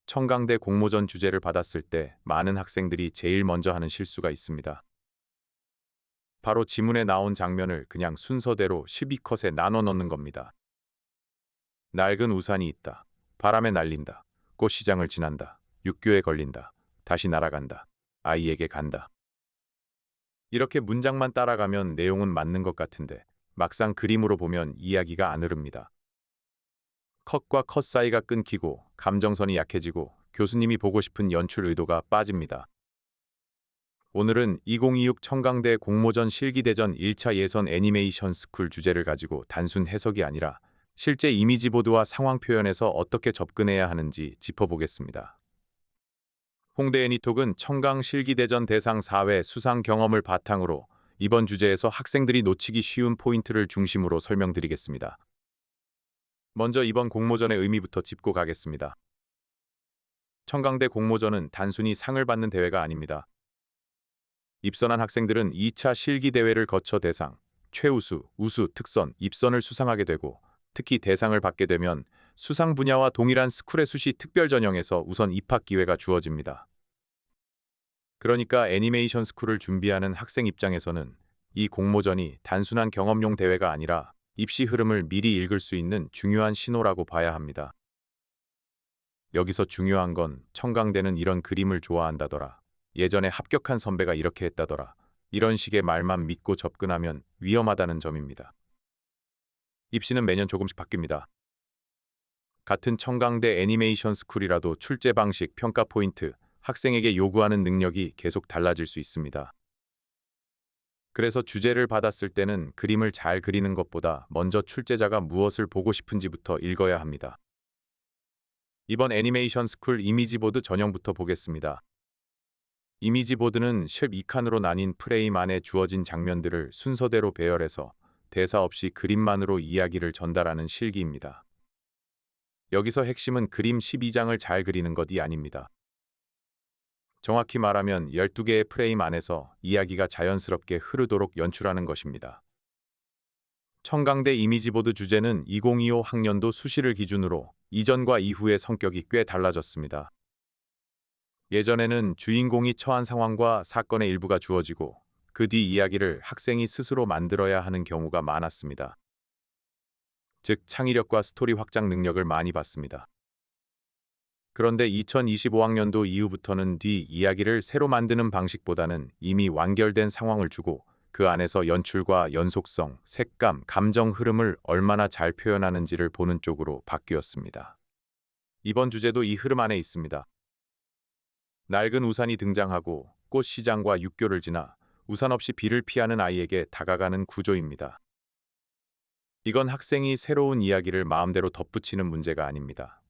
청강대 공모전 주제를 받았을 때 많은 학생들이 제일 먼저 하는 실수가 있습니다. 바로 지문에 나온 장면을 그냥 순서대로 12컷에 나눠 넣는 겁니다. 낡은 우산이 있다. 바람에 날린다. 꽃시장을 지난다. 육교에 걸린다. 다시 날아간다. 아이에게 간다. 이렇게 문장만 따라가면 내용은 맞는 것 같은데 막상 그림으로 보면 이야기가 안 흐릅니다. 컷과 컷 사이가 끊기고 감정선이 약해지고 교수님이 보고 싶은 연출 의도가 빠집니다. 오늘은 2026 청강대 공모전 실기대전 1차 예선 애니메이션 스쿨 주제를 가지고 단순 해석이 아니라 실제 이미지 보드와 상황 표현에서 어떻게 접근해야 하는지 짚어보겠습니다. 홍대 애니톡은 청강 실기대전 대상 4회 수상 경험을 바탕으로 이번 주제에서 학생들이 놓치기 쉬운 포인트를 중심으로 설명드리겠습니다. 먼저 이번 공모전의 의미부터 짚고 가겠습니다. 청강대 공모전은 단순히 상을 받는 대회가 아닙니다. 입선한 학생들은 2차 실기 대회를 거쳐 대상, 최우수, 우수, 특선, 입선을 수상하게 되고 특히 대상을 받게 되면 수상 분야와 동일한 스쿨의 수시 특별 전형에서 우선 입학 기회가 주어집니다. 그러니까 애니메이션 스쿨을 준비하는 학생 입장에서는 이 공모전이 단순한 경험용 대회가 아니라 입시 흐름을 미리 읽을 수 있는 중요한 신호라고 봐야 합니다. 여기서 중요한 건 청강대는 이런 그림을 좋아한다더라. 예전에 합격한 선배가 이렇게 했다더라. 이런 식의 말만 믿고 접근하면 위험하다는 점입니다. 입시는 매년 조금씩 바뀝니다. 같은 청강대 애니메이션 스쿨이라도 출제 방식, 평가 포인트, 학생에게 요구하는 능력이 계속 달라질 수 있습니다. 그래서 주제를 받았을 때는 그림을 잘 그리는 것보다 먼저 출제자가 무엇을 보고 싶은지부터 읽어야 합니다. 이번 애니메이션 스쿨 이미지보드 전형부터 보겠습니다. 이미지보드는 12칸으로 나뉜 프레임 안에 주어진 장면들을 순서대로 배열해서 대사 없이 그림만으로 이야기를 전달하는 실기입니다. 여기서 핵심은 그림 12장을 잘 그리는 것이 아닙니다. 정확히 말하면 12개의 프레임 안에서 이야기가 자연스럽게 흐르도록 연출하는 것입니다. 청강대 이미지보드 주제는 2025 학년도 수시를 기준으로 이전과 이후의 성격이 꽤 달라졌습니다. 예전에는 주인공이 처한 상황과 사건의 일부가 주어지고 그 뒤 이야기를 학생이 스스로 만들어야 하는 경우가 많았습니다. 즉, 창의력과 스토리 확장 능력을 많이 받습니다. 그런데 2025학년도 이후부터는 뒤 이야기를 새로 만드는 방식보다는 이미 완결된 상황을 주고 그 안에서 연출과 연속성, 색감, 감정 흐름을 얼마나 잘 표현하는지를 보는 쪽으로 바뀌었습니다. 이번 주제도 이 흐름 안에 있습니다. 낡은 우산이 등장하고 꽃 시장과 육교를 지나 우산 없이 비를 피하는 아이에게 다가가는 구조입니다. 이건 학생이 새로운 이야기를 마음대로 덧붙이는 문제가 아닙니다.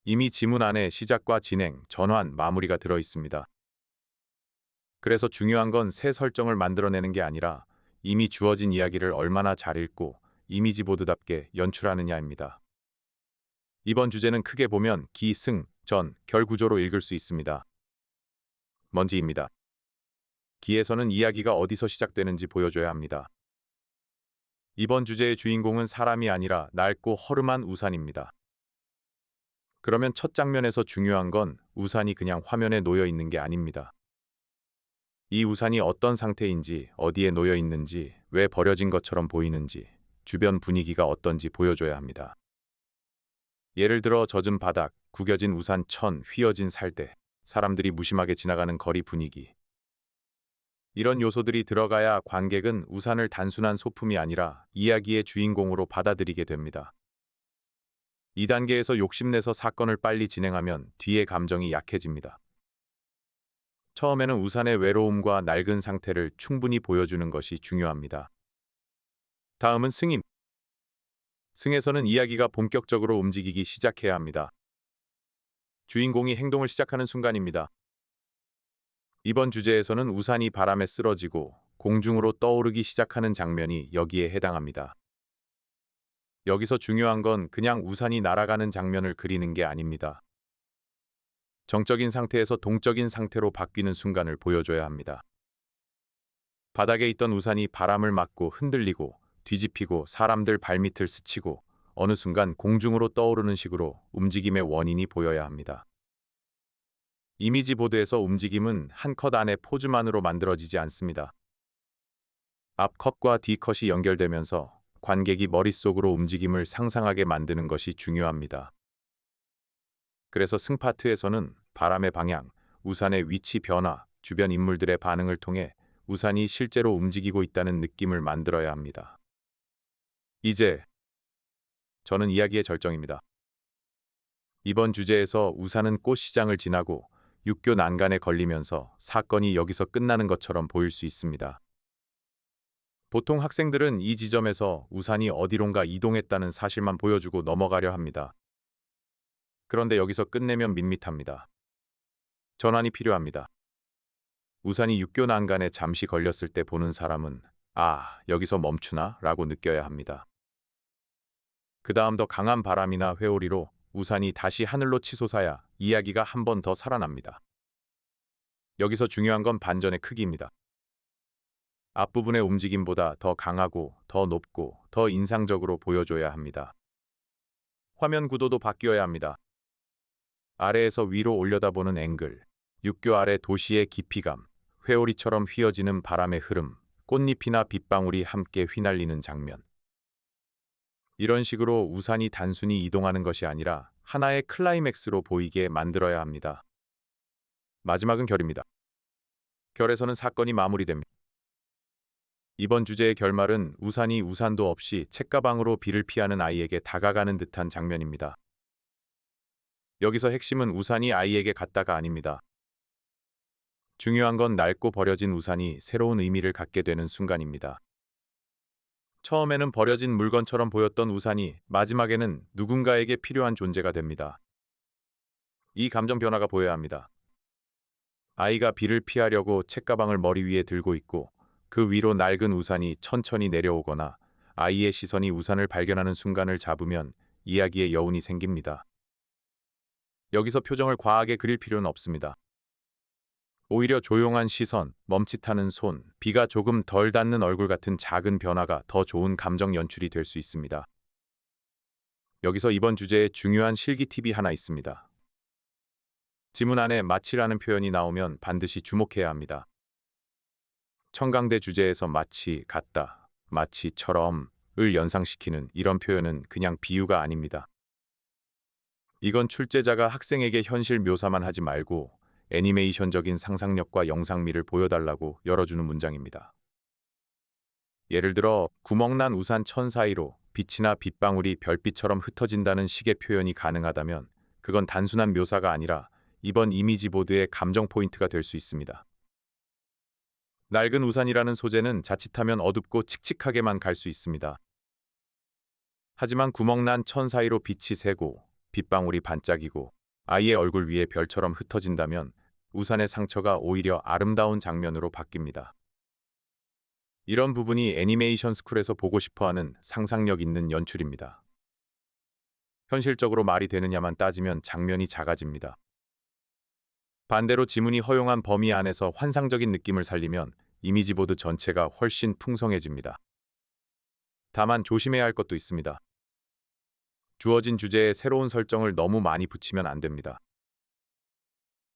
이미 지문 안에 시작과 진행, 전환, 마무리가 들어 있습니다. 그래서 중요한 건 새 설정을 만들어내는 게 아니라 이미 주어진 이야기를 얼마나 잘 읽고 이미지보드답게 연출하느냐입니다. 이번 주제는 크게 보면 기, 승, 전, 결 구조로 읽을 수 있습니다. 먼지입니다. 기에서는 이야기가 어디서 시작되는지 보여줘야 합니다. 이번 주제의 주인공은 사람이 아니라 낡고 허름한 우산입니다. 그러면 첫 장면에서 중요한 건 우산이 그냥 화면에 놓여 있는 게 아닙니다. 이 우산이 어떤 상태인지, 어디에 놓여 있는지, 왜 버려진 것처럼 보이는지, 주변 분위기가 어떤지 보여줘야 합니다. 예를 들어 젖은 바닥, 구겨진 우산 천, 휘어진 살대, 사람들이 무심하게 지나가는 거리 분위기. 이런 요소들이 들어가야 관객은 우산을 단순한 소품이 아니라 이야기의 주인공으로 받아들이게 됩니다. 2단계에서 욕심내서 사건을 빨리 진행하면 뒤에 감정이 약해집니다. 처음에는 우산의 외로움과 낡은 상태를 충분히 보여주는 것이 중요합니다. 다음은 승인. 승에서는 이야기가 본격적으로 움직이기 시작해야 합니다. 주인공이 행동을 시작하는 순간입니다. 이번 주제에서는 우산이 바람에 쓰러지고 공중으로 떠오르기 시작하는 장면이 여기에 해당합니다. 여기서 중요한 건 그냥 우산이 날아가는 장면을 그리는 게 아닙니다. 정적인 상태에서 동적인 상태로 바뀌는 순간을 보여줘야 합니다. 바닥에 있던 우산이 바람을 맞고 흔들리고 뒤집히고 사람들 발밑을 스치고 어느 순간 공중으로 떠오르는 식으로 움직임의 원인이 보여야 합니다. 이미지 보드에서 움직임은 한 컷 안에 포즈만으로 만들어지지 않습니다. 앞 컷과 뒤 컷이 연결되면서 관객이 머릿속으로 움직임을 상상하게 만드는 것이 중요합니다. 그래서 승파트에서는 바람의 방향, 우산의 위치 변화, 주변 인물들의 반응을 통해 우산이 실제로 움직이고 있다는 느낌을 만들어야 합니다. 이제 저는 이야기의 절정입니다. 이번 주제에서 우산은 꽃시장을 지나고 육교 난간에 걸리면서 사건이 여기서 끝나는 것처럼 보일 수 있습니다. 보통 학생들은 이 지점에서 우산이 어디론가 이동했다는 사실만 보여주고 넘어가려 합니다. 그런데 여기서 끝내면 밋밋합니다. 전환이 필요합니다. 우산이 육교 난간에 잠시 걸렸을 때 보는 사람은 아, 여기서 멈추나? 라고 느껴야 합니다. 그 다음 더 강한 바람이나 회오리로 우산이 다시 하늘로 치솟아야 이야기가 한 번 더 살아납니다. 여기서 중요한 건 반전의 크기입니다. 앞부분의 움직임보다 더 강하고 더 높고 더 인상적으로 보여줘야 합니다. 화면 구도도 바뀌어야 합니다. 아래에서 위로 올려다보는 앵글, 육교 아래 도시의 깊이감, 회오리처럼 휘어지는 바람의 흐름, 꽃잎이나 빗방울이 함께 휘날리는 장면. 이런 식으로 우산이 단순히 이동하는 것이 아니라 하나의 클라이맥스로 보이게 만들어야 합니다. 마지막은 결입니다. 결에서는 사건이 마무리됩니다. 이번 주제의 결말은 우산이 우산도 없이 책가방으로 비를 피하는 아이에게 다가가는 듯한 장면입니다. 여기서 핵심은 우산이 아이에게 갔다가 아닙니다. 중요한 건 낡고 버려진 우산이 새로운 의미를 갖게 되는 순간입니다. 처음에는 버려진 물건처럼 보였던 우산이 마지막에는 누군가에게 필요한 존재가 됩니다. 이 감정 변화가 보여야 합니다. 아이가 비를 피하려고 책가방을 머리 위에 들고 있고 그 위로 낡은 우산이 천천히 내려오거나 아이의 시선이 우산을 발견하는 순간을 잡으면 이야기의 여운이 생깁니다. 여기서 표정을 과하게 그릴 필요는 없습니다. 오히려 조용한 시선, 멈칫하는 손, 비가 조금 덜 닿는 얼굴 같은 작은 변화가 더 좋은 감정 연출이 될 수 있습니다. 여기서 이번 주제에 중요한 실기 팁이 하나 있습니다. 지문 안에 마치라는 표현이 나오면 반드시 주목해야 합니다. 청강대 주제에서 마치, 같다, 마치처럼을 연상시키는 이런 표현은 그냥 비유가 아닙니다. 이건 출제자가 학생에게 현실 묘사만 하지 말고 애니메이션적인 상상력과 영상미를 보여달라고 열어주는 문장입니다. 예를 들어 구멍난 우산 천 사이로 빛이나 빗방울이 별빛처럼 흩어진다는 식의 표현이 가능하다면 그건 단순한 묘사가 아니라 이번 이미지 보드의 감정 포인트가 될 수 있습니다. 낡은 우산이라는 소재는 자칫하면 어둡고 칙칙하게만 갈 수 있습니다. 하지만 구멍난 천 사이로 빛이 새고 빗방울이 반짝이고 아이의 얼굴 위에 별처럼 흩어진다면 우산의 상처가 오히려 아름다운 장면으로 바뀝니다. 이런 부분이 애니메이션 스쿨에서 보고 싶어하는 상상력 있는 연출입니다. 현실적으로 말이 되느냐만 따지면 장면이 작아집니다. 반대로 지문이 허용한 범위 안에서 환상적인 느낌을 살리면 이미지보드 전체가 훨씬 풍성해집니다. 다만 조심해야 할 것도 있습니다. 주어진 주제에 새로운 설정을 너무 많이 붙이면 안 됩니다.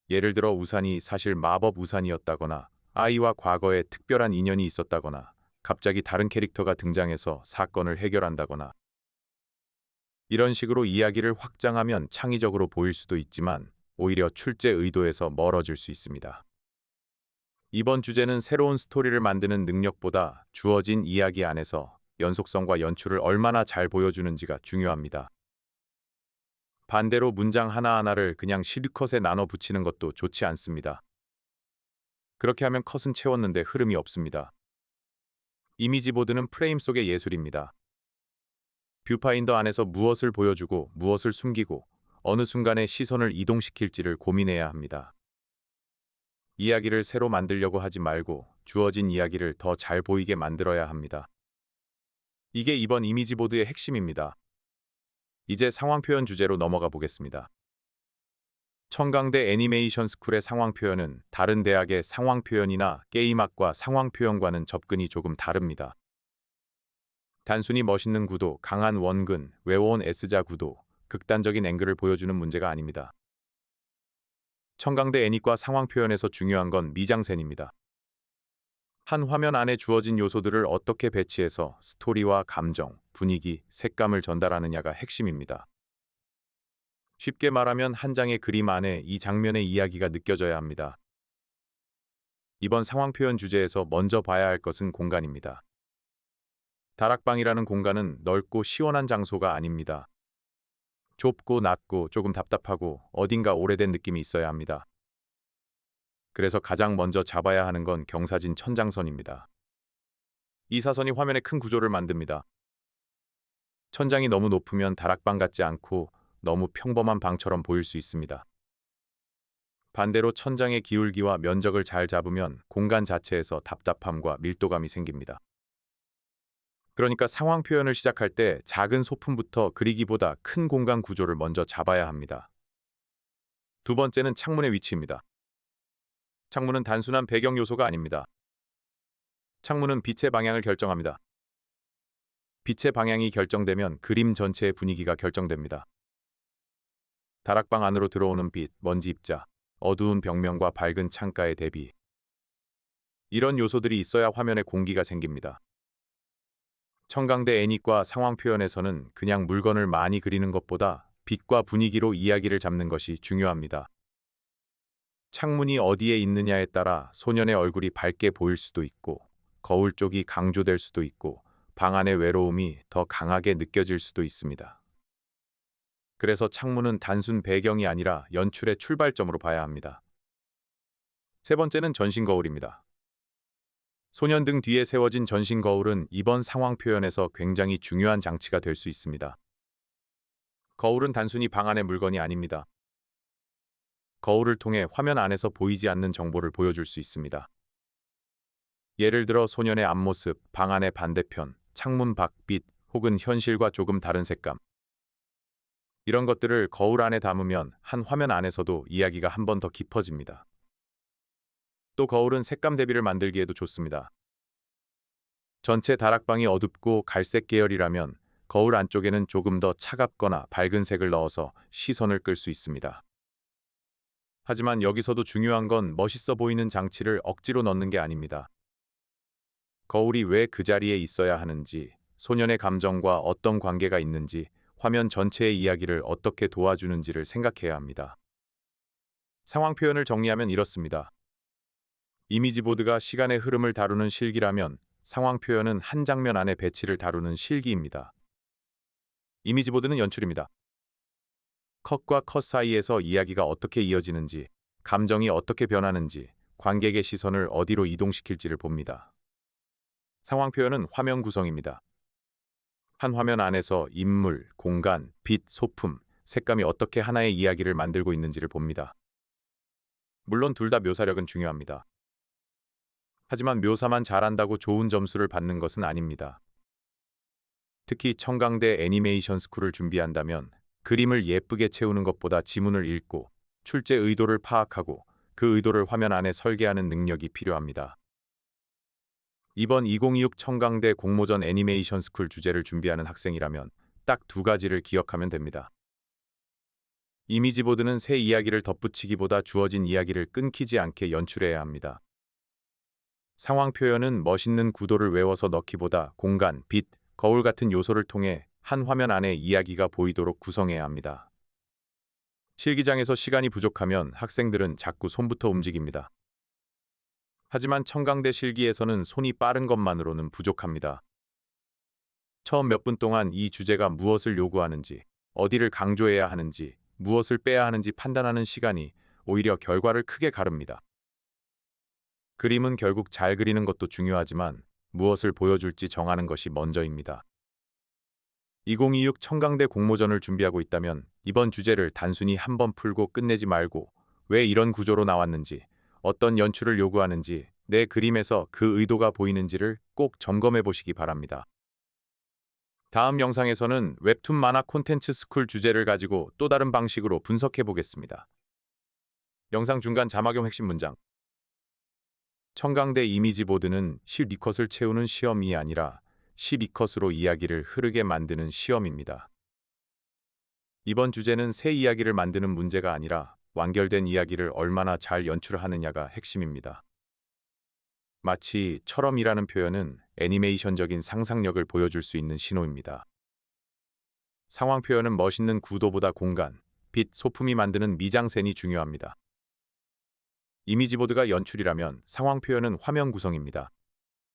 예를 들어 우산이 사실 마법 우산이었다거나 아이와 과거에 특별한 인연이 있었다거나 갑자기 다른 캐릭터가 등장해서 사건을 해결한다거나 이런 식으로 이야기를 확장하면 창의적으로 보일 수도 있지만 오히려 출제 의도에서 멀어질 수 있습니다. 이번 주제는 새로운 스토리를 만드는 능력보다 주어진 이야기 안에서 연속성과 연출을 얼마나 잘 보여주는지가 중요합니다. 반대로 문장 하나하나를 그냥 시드컷에 나눠 붙이는 것도 좋지 않습니다. 그렇게 하면 컷은 채웠는데 흐름이 없습니다. 이미지 보드는 프레임 속의 예술입니다. 뷰파인더 안에서 무엇을 보여주고 무엇을 숨기고 어느 순간에 시선을 이동시킬지를 고민해야 합니다. 이야기를 새로 만들려고 하지 말고 주어진 이야기를 더 잘 보이게 만들어야 합니다. 이게 이번 이미지 보드의 핵심입니다. 이제 상황 표현 주제로 넘어가 보겠습니다. 청강대 애니메이션 스쿨의 상황 표현은 다른 대학의 상황 표현이나 게임학과 상황 표현과는 접근이 조금 다릅니다. 단순히 멋있는 구도, 강한 원근, 외워온 S자 구도, 극단적인 앵글을 보여주는 문제가 아닙니다. 청강대 애니과 상황 표현에서 중요한 건 미장센입니다. 한 화면 안에 주어진 요소들을 어떻게 배치해서 스토리와 감정, 분위기, 색감을 전달하느냐가 핵심입니다. 쉽게 말하면 한 장의 그림 안에 이 장면의 이야기가 느껴져야 합니다. 이번 상황 표현 주제에서 먼저 봐야 할 것은 공간입니다. 다락방이라는 공간은 넓고 시원한 장소가 아닙니다. 좁고 낮고 조금 답답하고 어딘가 오래된 느낌이 있어야 합니다. 그래서 가장 먼저 잡아야 하는 건 경사진 천장선입니다. 이 사선이 화면의 큰 구조를 만듭니다. 천장이 너무 높으면 다락방 같지 않고 너무 평범한 방처럼 보일 수 있습니다. 반대로 천장의 기울기와 면적을 잘 잡으면 공간 자체에서 답답함과 밀도감이 생깁니다. 그러니까 상황 표현을 시작할 때 작은 소품부터 그리기보다 큰 공간 구조를 먼저 잡아야 합니다. 두 번째는 창문의 위치입니다. 창문은 단순한 배경 요소가 아닙니다. 창문은 빛의 방향을 결정합니다. 빛의 방향이 결정되면 그림 전체의 분위기가 결정됩니다. 다락방 안으로 들어오는 빛, 먼지 입자, 어두운 벽면과 밝은 창가의 대비. 이런 요소들이 있어야 화면에 공기가 생깁니다. 청강대 애니과 상황 표현에서는 그냥 물건을 많이 그리는 것보다 빛과 분위기로 이야기를 잡는 것이 중요합니다. 창문이 어디에 있느냐에 따라 소년의 얼굴이 밝게 보일 수도 있고 거울 쪽이 강조될 수도 있고 방 안의 외로움이 더 강하게 느껴질 수도 있습니다. 그래서 창문은 단순 배경이 아니라 연출의 출발점으로 봐야 합니다. 세 번째는 전신 거울입니다. 소년 등 뒤에 세워진 전신 거울은 이번 상황 표현에서 굉장히 중요한 장치가 될 수 있습니다. 거울은 단순히 방 안의 물건이 아닙니다. 거울을 통해 화면 안에서 보이지 않는 정보를 보여줄 수 있습니다. 예를 들어 소년의 앞모습, 방 안의 반대편, 창문 밖 빛, 혹은 현실과 조금 다른 색감. 이런 것들을 거울 안에 담으면 한 화면 안에서도 이야기가 한 번 더 깊어집니다. 또 거울은 색감 대비를 만들기에도 좋습니다. 전체 다락방이 어둡고 갈색 계열이라면 거울 안쪽에는 조금 더 차갑거나 밝은 색을 넣어서 시선을 끌 수 있습니다. 하지만 여기서도 중요한 건 멋있어 보이는 장치를 억지로 넣는 게 아닙니다. 거울이 왜 그 자리에 있어야 하는지, 소년의 감정과 어떤 관계가 있는지, 화면 전체의 이야기를 어떻게 도와주는지를 생각해야 합니다. 상황 표현을 정리하면 이렇습니다. 이미지보드가 시간의 흐름을 다루는 실기라면 상황 표현은 한 장면 안의 배치를 다루는 실기입니다. 이미지보드는 연출입니다. 컷과 컷 사이에서 이야기가 어떻게 이어지는지, 감정이 어떻게 변하는지, 관객의 시선을 어디로 이동시킬지를 봅니다. 상황 표현은 화면 구성입니다. 한 화면 안에서 인물, 공간, 빛, 소품, 색감이 어떻게 하나의 이야기를 만들고 있는지를 봅니다. 물론 둘 다 묘사력은 중요합니다. 하지만 묘사만 잘한다고 좋은 점수를 받는 것은 아닙니다. 특히 청강대 애니메이션 스쿨을 준비한다면 그림을 예쁘게 채우는 것보다 지문을 읽고 출제 의도를 파악하고 그 의도를 화면 안에 설계하는 능력이 필요합니다. 이번 2026 청강대 공모전 애니메이션 스쿨 주제를 준비하는 학생이라면 딱 두 가지를 기억하면 됩니다. 이미지보드는 새 이야기를 덧붙이기보다 주어진 이야기를 끊기지 않게 연출해야 합니다. 상황 표현은 멋있는 구도를 외워서 넣기보다 공간, 빛, 거울 같은 요소를 통해 한 화면 안에 이야기가 보이도록 구성해야 합니다. 실기장에서 시간이 부족하면 학생들은 자꾸 손부터 움직입니다. 하지만 청강대 실기에서는 손이 빠른 것만으로는 부족합니다. 처음 몇 분 동안 이 주제가 무엇을 요구하는지, 어디를 강조해야 하는지, 무엇을 빼야 하는지 판단하는 시간이 오히려 결과를 크게 가릅니다. 그림은 결국 잘 그리는 것도 중요하지만 무엇을 보여줄지 정하는 것이 먼저입니다. 2026 청강대 공모전을 준비하고 있다면 이번 주제를 단순히 한번 풀고 끝내지 말고 왜 이런 구조로 나왔는지, 어떤 연출을 요구하는지, 내 그림에서 그 의도가 보이는지를 꼭 점검해 보시기 바랍니다. 다음 영상에서는 웹툰 만화 콘텐츠 스쿨 주제를 가지고 또 다른 방식으로 분석해 보겠습니다. 영상 중간 자막용 핵심 문장. 청강대 이미지보드는 실 리컷을 채우는 시험이 아니라 12컷으로 이야기를 흐르게 만드는 시험입니다. 이번 주제는 새 이야기를 만드는 문제가 아니라 완결된 이야기를 얼마나 잘 연출하느냐가 핵심입니다. 마치 처럼이라는 표현은 애니메이션적인 상상력을 보여줄 수 있는 신호입니다. 상황 표현은 멋있는 구도보다 공간, 빛, 소품이 만드는 미장센이 중요합니다. 이미지보드가 연출이라면 상황 표현은 화면 구성입니다.